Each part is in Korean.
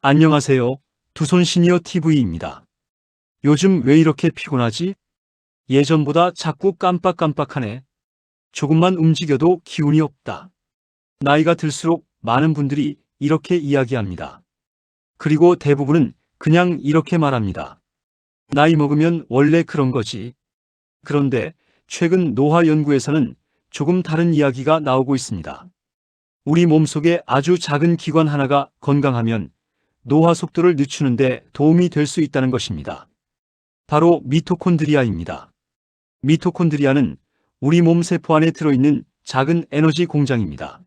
안녕하세요. 두손 시니어 TV입니다. 요즘 왜 이렇게 피곤하지? 예전보다 자꾸 깜빡깜빡하네. 조금만 움직여도 기운이 없다. 나이가 들수록 많은 분들이 이렇게 이야기합니다. 그리고 대부분은 그냥 이렇게 말합니다. 나이 먹으면 원래 그런 거지. 그런데 최근 노화 연구에서는 조금 다른 이야기가 나오고 있습니다. 우리 몸속의 아주 작은 기관 하나가 건강하면 노화 속도를 늦추는데 도움이 될 수 있다는 것입니다. 바로 미토콘드리아입니다. 미토콘드리아는 우리 몸 세포 안에 들어있는 작은 에너지 공장입니다.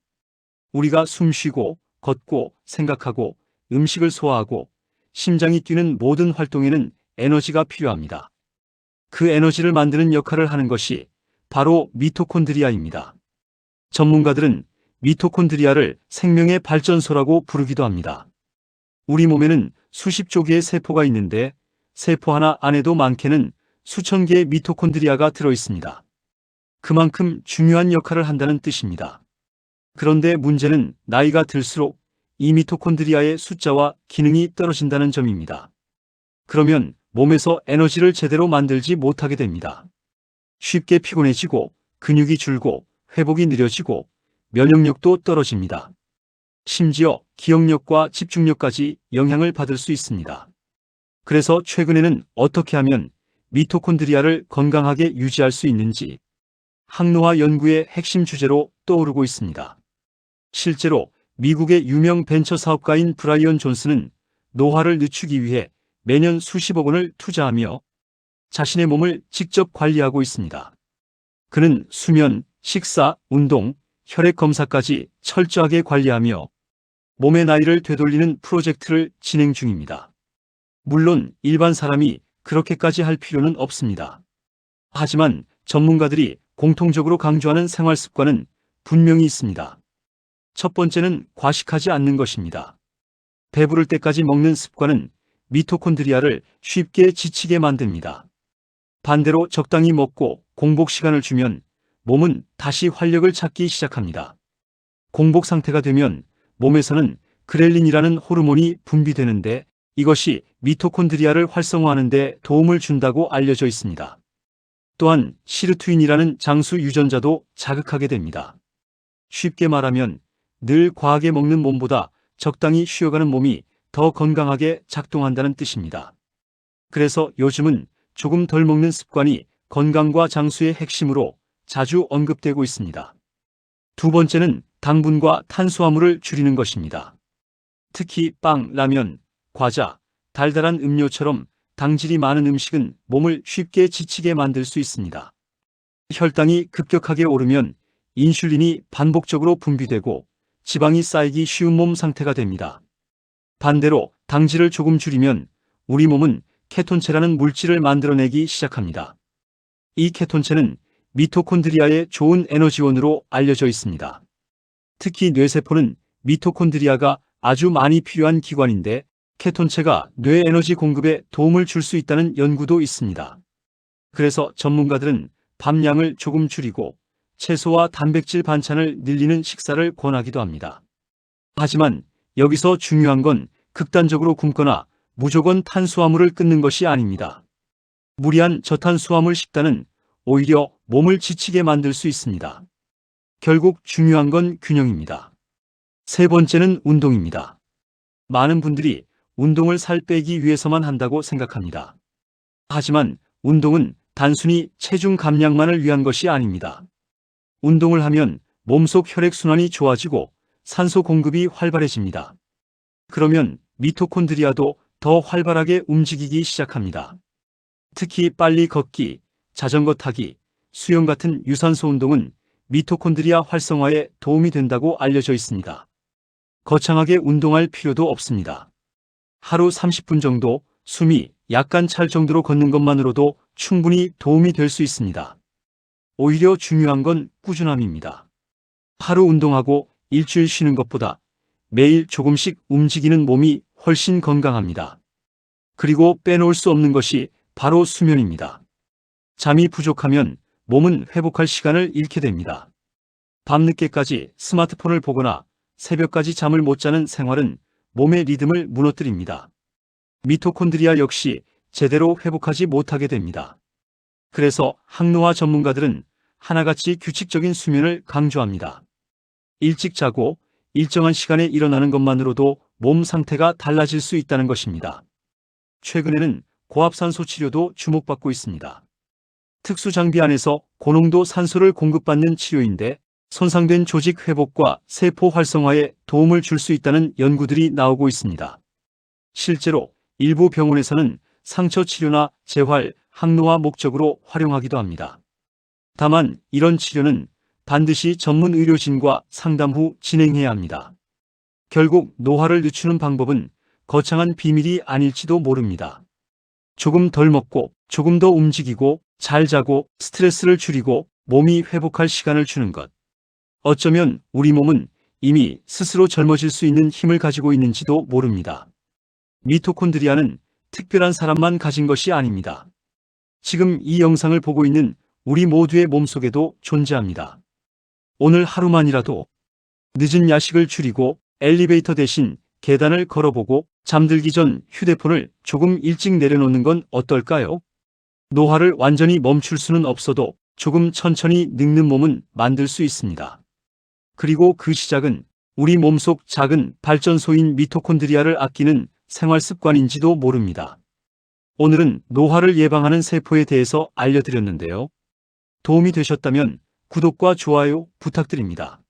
우리가 숨쉬고, 걷고, 생각하고, 음식을 소화하고, 심장이 뛰는 모든 활동에는 에너지가 필요합니다. 그 에너지를 만드는 역할을 하는 것이 바로 미토콘드리아입니다. 전문가들은 미토콘드리아를 생명의 발전소라고 부르기도 합니다. 우리 몸에는 수십조 개의 세포가 있는데 세포 하나 안에도 많게는 수천 개의 미토콘드리아가 들어있습니다. 그만큼 중요한 역할을 한다는 뜻입니다. 그런데 문제는 나이가 들수록 이 미토콘드리아의 숫자와 기능이 떨어진다는 점입니다. 그러면 몸에서 에너지를 제대로 만들지 못하게 됩니다. 쉽게 피곤해지고 근육이 줄고 회복이 느려지고 면역력도 떨어집니다. 심지어 기억력과 집중력까지 영향을 받을 수 있습니다. 그래서 최근에는 어떻게 하면 미토콘드리아를 건강하게 유지할 수 있는지 항노화 연구의 핵심 주제로 떠오르고 있습니다. 실제로 미국의 유명 벤처 사업가인 브라이언 존슨은 노화를 늦추기 위해 매년 수십억 원을 투자하며 자신의 몸을 직접 관리하고 있습니다. 그는 수면, 식사, 운동, 혈액 검사까지 철저하게 관리하며 몸의 나이를 되돌리는 프로젝트를 진행 중입니다. 물론 일반 사람이 그렇게까지 할 필요는 없습니다. 하지만 전문가들이 공통적으로 강조하는 생활 습관은 분명히 있습니다. 첫 번째는 과식하지 않는 것입니다. 배부를 때까지 먹는 습관은 미토콘드리아를 쉽게 지치게 만듭니다. 반대로 적당히 먹고 공복 시간을 주면 몸은 다시 활력을 찾기 시작합니다. 공복 상태가 되면 몸에서는 그렐린이라는 호르몬이 분비되는데 이것이 미토콘드리아를 활성화하는 데 도움을 준다고 알려져 있습니다. 또한 시르투인이라는 장수 유전자도 자극하게 됩니다. 쉽게 말하면 늘 과하게 먹는 몸보다 적당히 쉬어가는 몸이 더 건강하게 작동한다는 뜻입니다. 그래서 요즘은 조금 덜 먹는 습관이 건강과 장수의 핵심으로 자주 언급되고 있습니다. 두 번째는 당분과 탄수화물을 줄이는 것입니다. 특히 빵, 라면, 과자, 달달한 음료처럼 당질이 많은 음식은 몸을 쉽게 지치게 만들 수 있습니다. 혈당이 급격하게 오르면 인슐린이 반복적으로 분비되고 지방이 쌓이기 쉬운 몸 상태가 됩니다. 반대로 당질을 조금 줄이면 우리 몸은 케톤체라는 물질을 만들어내기 시작합니다. 이 케톤체는 미토콘드리아의 좋은 에너지원으로 알려져 있습니다. 특히 뇌세포는 미토콘드리아가 아주 많이 필요한 기관인데 케톤체가 뇌 에너지 공급에 도움을 줄 수 있다는 연구도 있습니다. 그래서 전문가들은 밥량을 조금 줄이고 채소와 단백질 반찬을 늘리는 식사를 권하기도 합니다. 하지만 여기서 중요한 건 극단적으로 굶거나 무조건 탄수화물을 끊는 것이 아닙니다. 무리한 저탄수화물 식단은 오히려 몸을 지치게 만들 수 있습니다. 결국 중요한 건 균형입니다. 세 번째는 운동입니다. 많은 분들이 운동을 살 빼기 위해서만 한다고 생각합니다. 하지만 운동은 단순히 체중 감량만을 위한 것이 아닙니다. 운동을 하면 몸속 혈액순환이 좋아지고 산소 공급이 활발해집니다. 그러면 미토콘드리아도 더 활발하게 움직이기 시작합니다. 특히 빨리 걷기, 자전거 타기, 수영 같은 유산소 운동은 미토콘드리아 활성화에 도움이 된다고 알려져 있습니다. 거창하게 운동할 필요도 없습니다. 하루 30분 정도 숨이 약간 찰 정도로 걷는 것만으로도 충분히 도움이 될 수 있습니다. 오히려 중요한 건 꾸준함입니다. 하루 운동하고 일주일 쉬는 것보다 매일 조금씩 움직이는 몸이 훨씬 건강합니다. 그리고 빼놓을 수 없는 것이 바로 수면입니다. 잠이 부족하면 몸은 회복할 시간을 잃게 됩니다. 밤늦게까지 스마트폰을 보거나 새벽까지 잠을 못 자는 생활은 몸의 리듬을 무너뜨립니다. 미토콘드리아 역시 제대로 회복하지 못하게 됩니다. 그래서 항노화 전문가들은 하나같이 규칙적인 수면을 강조합니다. 일찍 자고 일정한 시간에 일어나는 것만으로도 몸 상태가 달라질 수 있다는 것입니다. 최근에는 고압산소 치료도 주목받고 있습니다. 특수 장비 안에서 고농도 산소를 공급받는 치료인데 손상된 조직 회복과 세포 활성화에 도움을 줄 수 있다는 연구들이 나오고 있습니다. 실제로 일부 병원에서는 상처 치료나 재활, 항노화 목적으로 활용하기도 합니다. 다만 이런 치료는 반드시 전문 의료진과 상담 후 진행해야 합니다. 결국 노화를 늦추는 방법은 거창한 비밀이 아닐지도 모릅니다. 조금 덜 먹고 조금 더 움직이고 잘 자고 스트레스를 줄이고 몸이 회복할 시간을 주는 것. 어쩌면 우리 몸은 이미 스스로 젊어질 수 있는 힘을 가지고 있는지도 모릅니다. 미토콘드리아는 특별한 사람만 가진 것이 아닙니다. 지금 이 영상을 보고 있는 우리 모두의 몸속에도 존재합니다. 오늘 하루만이라도 늦은 야식을 줄이고 엘리베이터 대신 계단을 걸어보고 잠들기 전 휴대폰을 조금 일찍 내려놓는 건 어떨까요? 노화를 완전히 멈출 수는 없어도 조금 천천히 늙는 몸은 만들 수 있습니다. 그리고 그 시작은 우리 몸속 작은 발전소인 미토콘드리아를 아끼는 생활 습관인지도 모릅니다. 오늘은 노화를 예방하는 세포에 대해서 알려드렸는데요. 도움이 되셨다면 구독과 좋아요 부탁드립니다.